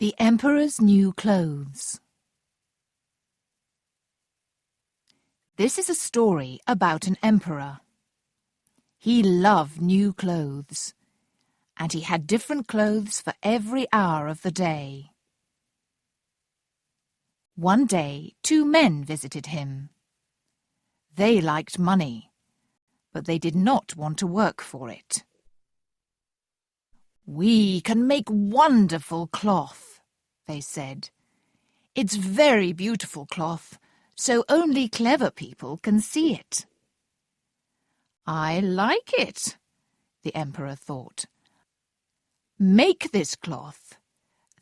The Emperor's New Clothes. This is a story about an emperor. He loved new clothes, and he had different clothes for every hour of the day. One day, two men visited him. They liked money, but they did not want to work for it. "We can make wonderful cloth," they said. "It's very beautiful cloth, so only clever people can see it." "I like it," the emperor thought. "Make this cloth,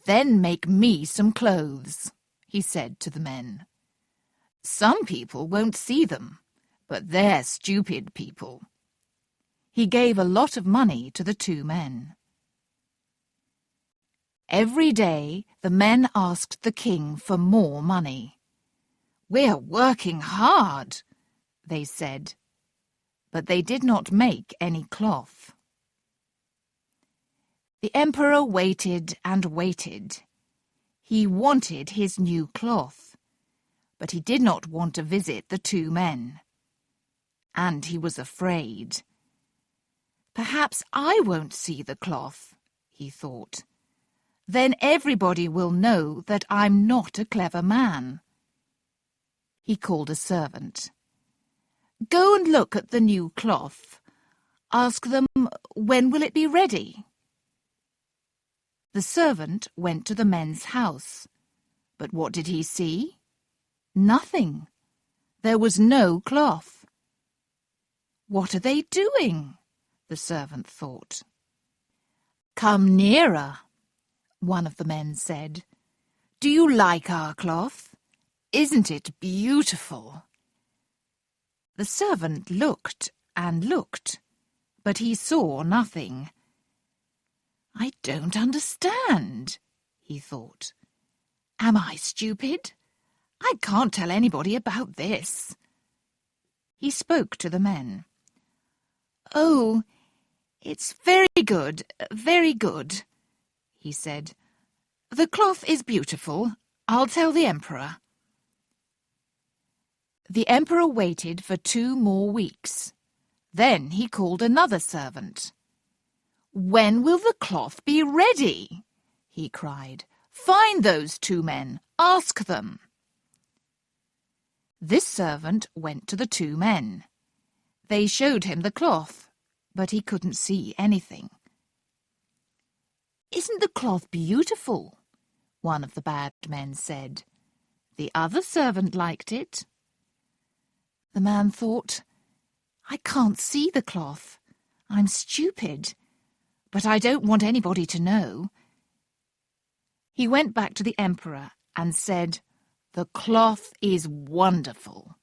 then make me some clothes," he said to the men. "Some people won't see them, but they're stupid people." He gave a lot of money to the two men. Every day, the men asked the king for more money. "We're working hard," they said, but they did not make any cloth. The emperor waited and waited. He wanted his new cloth, but he did not want to visit the two men. And he was afraid. "Perhaps I won't see the cloth," he thought. "Then everybody will know that I'm not a clever man." He called a servant. "Go and look at the new cloth. Ask them, when will it be ready?" The servant went to the men's house, but what did he see? Nothing. There was no cloth. "What are they doing?" the servant thought. "Come nearer," one of the men said. "Do you like our cloth? Isn't it beautiful?" The servant looked and looked, but he saw nothing. "I don't understand," he thought. "Am I stupid? I can't tell anybody about this." He spoke to the men. "Oh, it's very good, he said. "The cloth is beautiful. I'll tell the emperor." The emperor waited for 2 more weeks. Then he called another servant. "When will the cloth be ready?" he cried. "Find those 2 men. Ask them." This servant went to the 2 men. They showed him the cloth, but he couldn't see anything. "Isn't the cloth beautiful?" one of the bad men said. The other servant liked it. The man thought, "I can't see the cloth. I'm stupid, but I don't want anybody to know." He went back to the emperor and said, "The cloth is wonderful."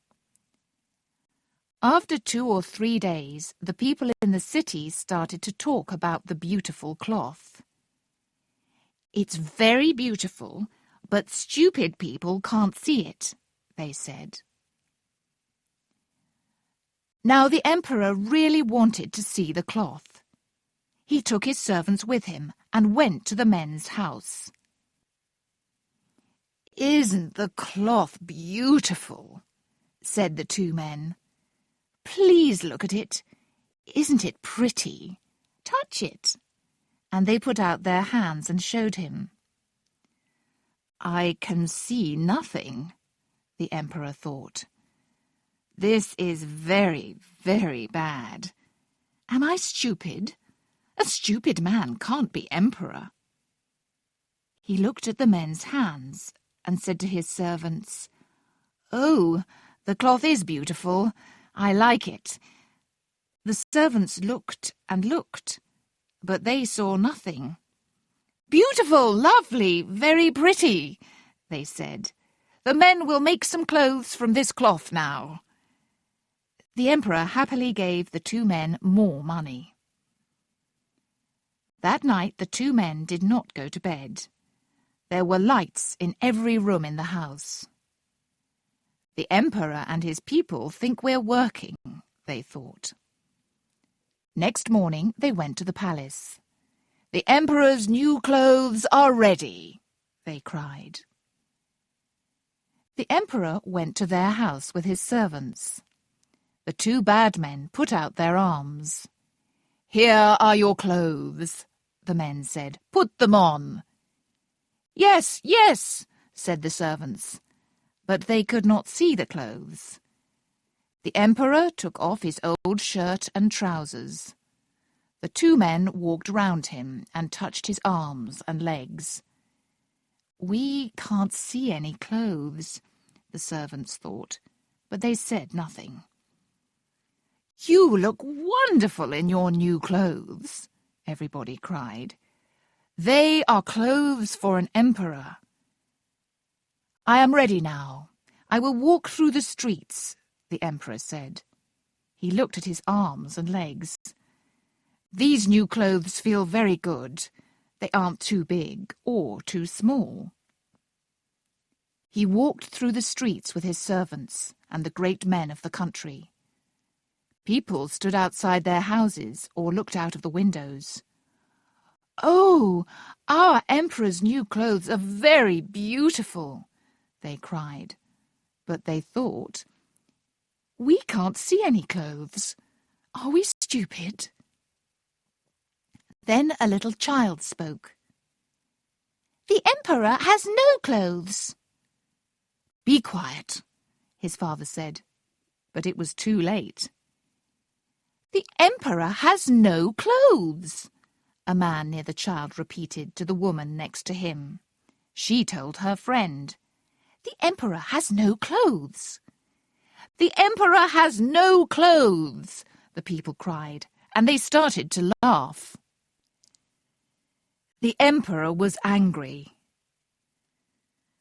After 2 or 3 days, the people in the city started to talk about the beautiful cloth. "It's very beautiful, but stupid people can't see it," they said. Now the emperor really wanted to see the cloth. He took his servants with him and went to the men's house. "Isn't the cloth beautiful?" said the 2 men. "Please look at it. Isn't it pretty? Touch it." And they put out their hands and showed him. "I can see nothing," the emperor thought. "This is very, very bad. Am I stupid? A stupid man can't be emperor." He looked at the men's hands and said to his servants, "Oh, the cloth is beautiful. I like it." The servants looked and looked, but they saw nothing. "Beautiful, lovely, very pretty," they said. "The men will make some clothes from this cloth now." The emperor happily gave the 2 men more money. That night the 2 men did not go to bed. There were lights in every room in the house. "The emperor and his people think we're working," they thought. Next morning they went to the palace. "The emperor's new clothes are ready," they cried. The emperor went to their house with his servants. The two bad men put out their arms. "Here are your clothes," the men said. "Put them on." "Yes, yes," said the servants, but they could not see the clothes. The emperor took off his old shirt and trousers. The two men walked round him and touched his arms and legs. "We can't see any clothes," the servants thought, but they said nothing. "You look wonderful in your new clothes," everybody cried. "They are clothes for an emperor." "I am ready now. I will walk through the streets," the emperor said. He looked at his arms and legs. "These new clothes feel very good. They aren't too big or too small." He walked through the streets with his servants and the great men of the country. People stood outside their houses or looked out of the windows. "Oh, our emperor's new clothes are very beautiful," they cried. But they thought, "We can't see any clothes. Are we stupid?" Then a little child spoke. "The emperor has no clothes." "Be quiet," his father said, but it was too late. "The emperor has no clothes," a man near the child repeated to the woman next to him. She told her friend, "The emperor has no clothes." "The emperor has no clothes," the people cried, and they started to laugh. The emperor was angry.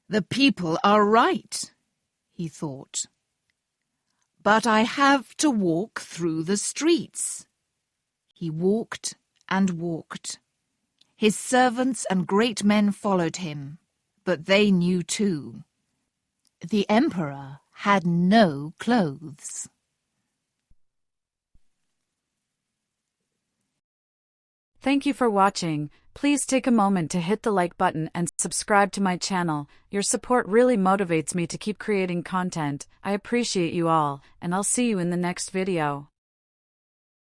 "The people are right," he thought. "But I have to walk through the streets." He walked and walked. His servants and great men followed him, but they knew too. The emperor had no clothes. Thank you for watching. Please take a moment to hit the like button and subscribe to my channel. Your support really motivates me to keep creating content. I appreciate you all, and I'll see you in the next video.